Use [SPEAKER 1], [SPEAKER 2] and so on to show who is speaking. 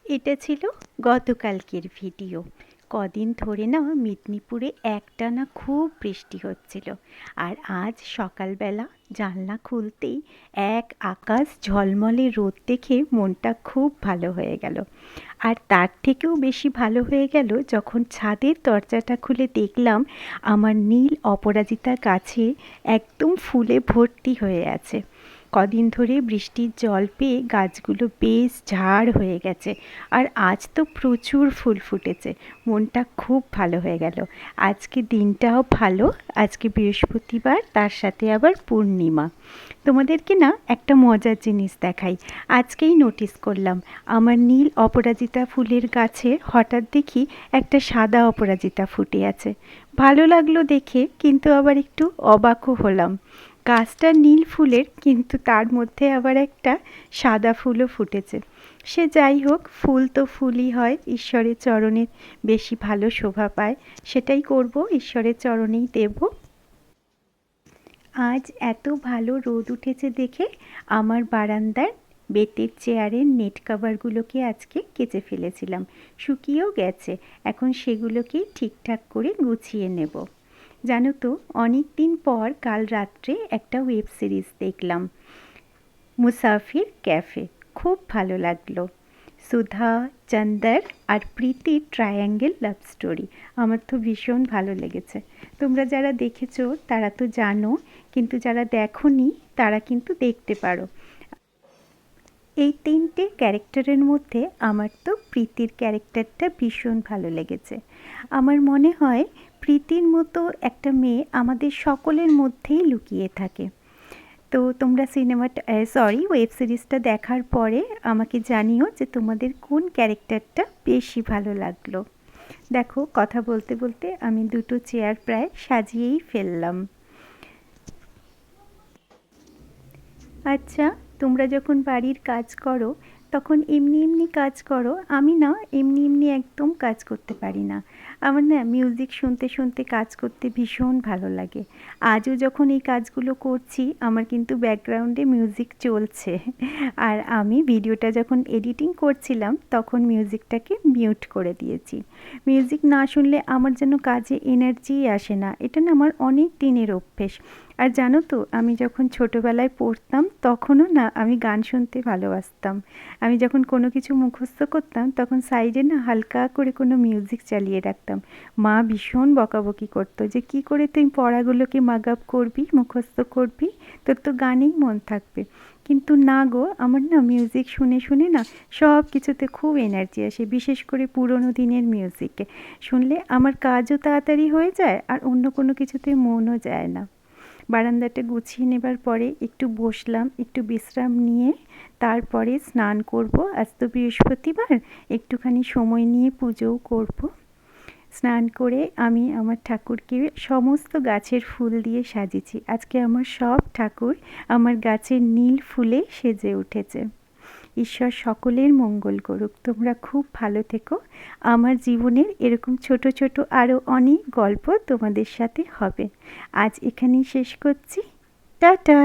[SPEAKER 1] এটা ছিল গতকালকের ভিডিও। কদিন ধরে না মেদিনীপুরে একটানা খুব বৃষ্টি হচ্ছিল। আর আজ সকালবেলা জানলা খুলতেই এক আকাশ ঝলমলে রোদ দেখে মনটা খুব ভালো হয়ে গেল। আর তার থেকেও বেশি ভালো হয়ে গেল যখন ছাদের দরজাটা খুলে দেখলাম আমার নীল অপরাজিতার গাছে একদম ফুলে ভর্তি হয়ে আছে। কদিন ধরে বৃষ্টির জল পেয়ে গাছগুলো বেশ ঝাড় হয়ে গেছে। আর আজ তো প্রচুর ফুল ফুটেছে। মনটা খুব ভালো হয়ে গেল। আজকে দিনটাও ভালো। আজকে বৃহস্পতিবার, তার সাথে আবার পূর্ণিমা। তোমাদেরকে না একটা মজার জিনিস দেখাই। আজকেই নোটিস করলাম আমার নীল অপরাজিতা ফুলের গাছে হঠাৎ দেখি একটা সাদা অপরাজিতা ফুটে আছে। ভালো লাগলো দেখে, কিন্তু আবার একটু অবাকও হলাম। গাছটা নীল ফুলের, কিন্তু তার মধ্যে আবার একটা সাদা ফুলও ফুটেছে। সে যাই হোক, ফুল তো ফুলই হয়, ঈশ্বরের চরণে বেশি ভালো শোভা পায়। সেটাই করব, ঈশ্বরের চরণেই দেব। আজ এত ভালো রোদ উঠেছে দেখে আমার বারান্দার বেতের চেয়ারের নেট কভারগুলোকে আজকে কেচে ফেলেছিলাম। শুকিয়েও গেছে। এখন সেগুলোকেই ঠিকঠাক করে গুছিয়ে নেব। জানো তো, অনেক দিন পর কাল রাত্রে একটা ওয়েব সিরিজ দেখলাম, মুসাফির ক্যাফে। খুব ভালো লাগলো। সুধা, চন্দর আর প্রীতির ট্রায়াঙ্গেল লাভ স্টোরি। আমার তো ভীষণ ভালো লেগেছে। তোমরা যারা দেখেছো তারা তো জানো, কিন্তু যারা দেখোনি তারা কিন্তু দেখতে পারো। এই তিনটে ক্যারেক্টারের মধ্যে আমার তো প্রীতির ক্যারেক্টারটা ভীষণ ভালো লেগেছে। আমার মনে হয় প্রীতির মতো একটা মেয়ে আমাদের সকলের মধ্যেই লুকিয়ে থাকে। তো তোমরা ওয়েব সিরিজটা দেখার পরে আমাকে জানিও যে তোমাদের কোন ক্যারেক্টারটা বেশি ভালো লাগলো। দেখো, কথা বলতে বলতে আমি দুটো চেয়ার প্রায় সাজিয়েই ফেললাম। আচ্ছা, তোমরা যখন বাড়ির কাজ করো তখন এমনি এমনি কাজ করো? আমি না এমনি এমনি একদম কাজ করতে পারি না। আমার না মিউজিক শুনতে শুনতে কাজ করতে ভীষণ ভালো লাগে। আজও যখন এই কাজগুলো করছি আমার কিন্তু ব্যাকগ্রাউন্ডে মিউজিক চলছে। আর আমি ভিডিওটা যখন এডিটিং করছিলাম তখন মিউজিকটাকে মিউট করে দিয়েছি। মিউজিক না শুনলে আমার যেন কাজে এনার্জিই আসে না। এটা না আমার অনেক দিনের অভ্যেস। আর জানো তো, আমি যখন ছোটোবেলায় পড়তাম তখনও না আমি গান শুনতে ভালোবাসতাম। আমি যখন কোনো কিছু মুখস্থ করতাম তখন সাইডে না হালকা করে কোনো মিউজিক চালিয়ে রাখতাম। মা ভীষণ বকাবকি করতো যে কী করে তুই পড়াগুলোকে মাগাপ করবি, মুখস্থ করবি, তোর তো গানেই মন থাকবে। কিন্তু না গো, আমার না মিউজিক শুনে শুনে না সব কিছুতে খুব এনার্জি আসে, বিশেষ করে পুরোনো দিনের মিউজিকে শুনলে আমার কাজও তাড়াতাড়ি হয়ে যায় আর অন্য কোনো কিছুতে মনও যায় না। বারান্দাটা গুছিয়ে নেবার পরে একটু বসলাম, একটু বিশ্রাম নিয়ে তারপরে স্নান করব। আজ তো বৃহস্পতিবার, একটুখানি সময় নিয়ে পুজোও করব। স্নান করে আমি আমার ঠাকুরকে সমস্ত গাছের ফুল দিয়ে সাজিয়েছি। আজকে আমার সব ঠাকুর আমার গাছের নীল ফুলে সেজে উঠেছে। ঈশ্বর সকলের মঙ্গল করুক। তোমরা খুব ভালো থেকো। আমার জীবনের এরকম ছোট ছোট আরও অনেক গল্প তোমাদের সাথে হবে। আজ এখানেই শেষ করছি। টাটা।